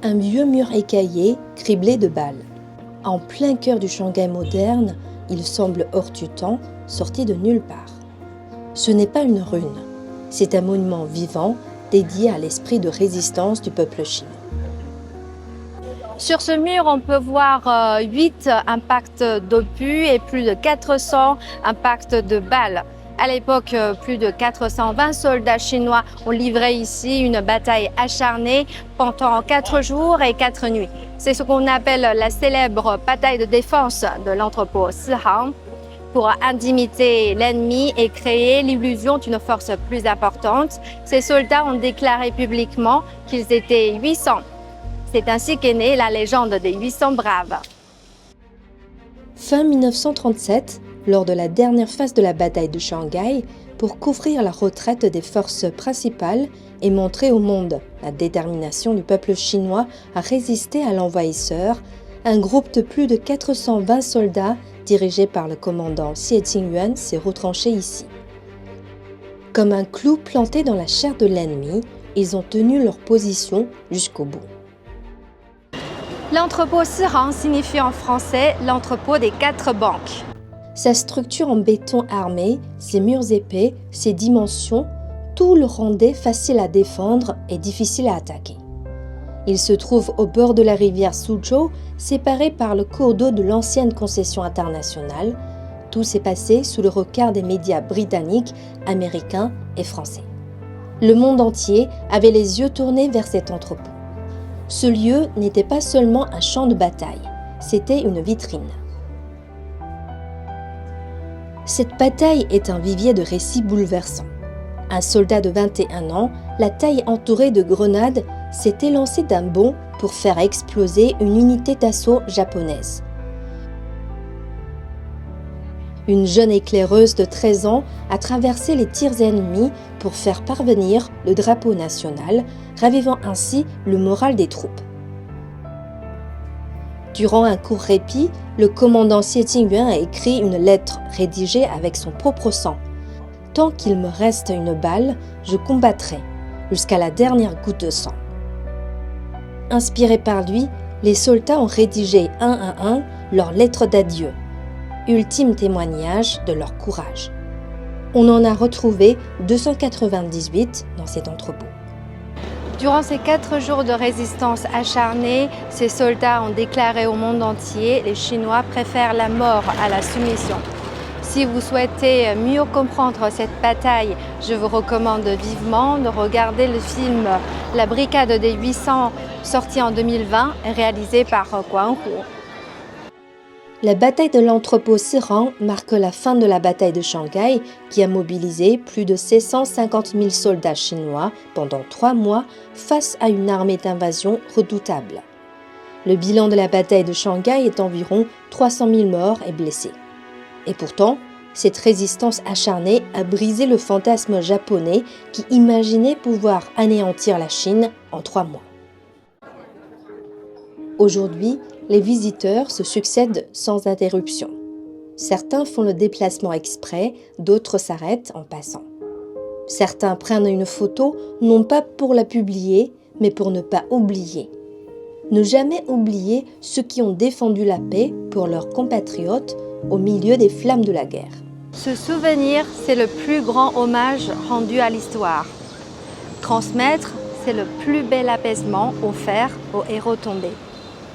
Un vieux mur écaillé, criblé de balles. En plein cœur du Shanghai moderne, il semble hors du temps, sorti de nulle part. Ce n'est pas une rune, c'est un monument vivant dédié à l'esprit de résistance du peuple chinois. Sur ce mur, on peut voir 8 impacts d'obus et plus de 400 impacts de balles. À l'époque, plus de 420 soldats chinois ont livré ici une bataille acharnée pendant 4 jours et 4 nuits. C'est ce qu'on appelle la célèbre bataille de défense de l'entrepôt Sihang pour intimider l'ennemi et créer l'illusion d'une force plus importante. Ces soldats ont déclaré publiquement qu'ils étaient 800. C'est ainsi qu'est née la légende des 800 braves. Fin 1937, lors de la dernière phase de la bataille de Shanghai, pour couvrir la retraite des forces principales et montrer au monde la détermination du peuple chinois à résister à l'envahisseur, un groupe de plus de 420 soldats, dirigé par le commandant Xie Qingyuan, s'est retranché ici. Comme un clou planté dans la chair de l'ennemi, ils ont tenu leur position jusqu'au bout. L'entrepôt Sihang signifie en français l'entrepôt des 4 banques. Sa structure en béton armé, ses murs épais, ses dimensions, tout le rendait facile à défendre et difficile à attaquer. Il se trouve au bord de la rivière Suzhou, séparé par le cours d'eau de l'ancienne concession internationale. Tout s'est passé sous le regard des médias britanniques, américains et français. Le monde entier avait les yeux tournés vers cet entrepôt. Ce lieu n'était pas seulement un champ de bataille, c'était une vitrine. Cette bataille est un vivier de récits bouleversants. Un soldat de 21 ans, la taille entourée de grenades, s'est élancé d'un bond pour faire exploser une unité d'assaut japonaise. Une jeune éclaireuse de 13 ans a traversé les tirs ennemis pour faire parvenir le drapeau national, ravivant ainsi le moral des troupes. Durant un court répit, le commandant Xie Qingyuan a écrit une lettre rédigée avec son propre sang. « Tant qu'il me reste une balle, je combattrai, jusqu'à la dernière goutte de sang. » Inspirés par lui, les soldats ont rédigé un à un leur lettre d'adieu, ultime témoignage de leur courage. On en a retrouvé 298 dans cet entrepôt. Durant ces 4 jours de résistance acharnée, ces soldats ont déclaré au monde entier: les Chinois préfèrent la mort à la soumission. Si vous souhaitez mieux comprendre cette bataille, je vous recommande vivement de regarder le film La Brigade des 800, sorti en 2020 et réalisé par Guan Hu. La bataille de l'entrepôt Sihang marque la fin de la bataille de Shanghai qui a mobilisé plus de 650 000 soldats chinois pendant 3 mois face à une armée d'invasion redoutable. Le bilan de la bataille de Shanghai est environ 300 000 morts et blessés. Et pourtant, cette résistance acharnée a brisé le fantasme japonais qui imaginait pouvoir anéantir la Chine en 3 mois. Aujourd'hui, les visiteurs se succèdent sans interruption. Certains font le déplacement exprès, d'autres s'arrêtent en passant. Certains prennent une photo, non pas pour la publier, mais pour ne pas oublier. Ne jamais oublier ceux qui ont défendu la paix pour leurs compatriotes au milieu des flammes de la guerre. Se souvenir, c'est le plus grand hommage rendu à l'histoire. Transmettre, c'est le plus bel apaisement offert aux héros tombés.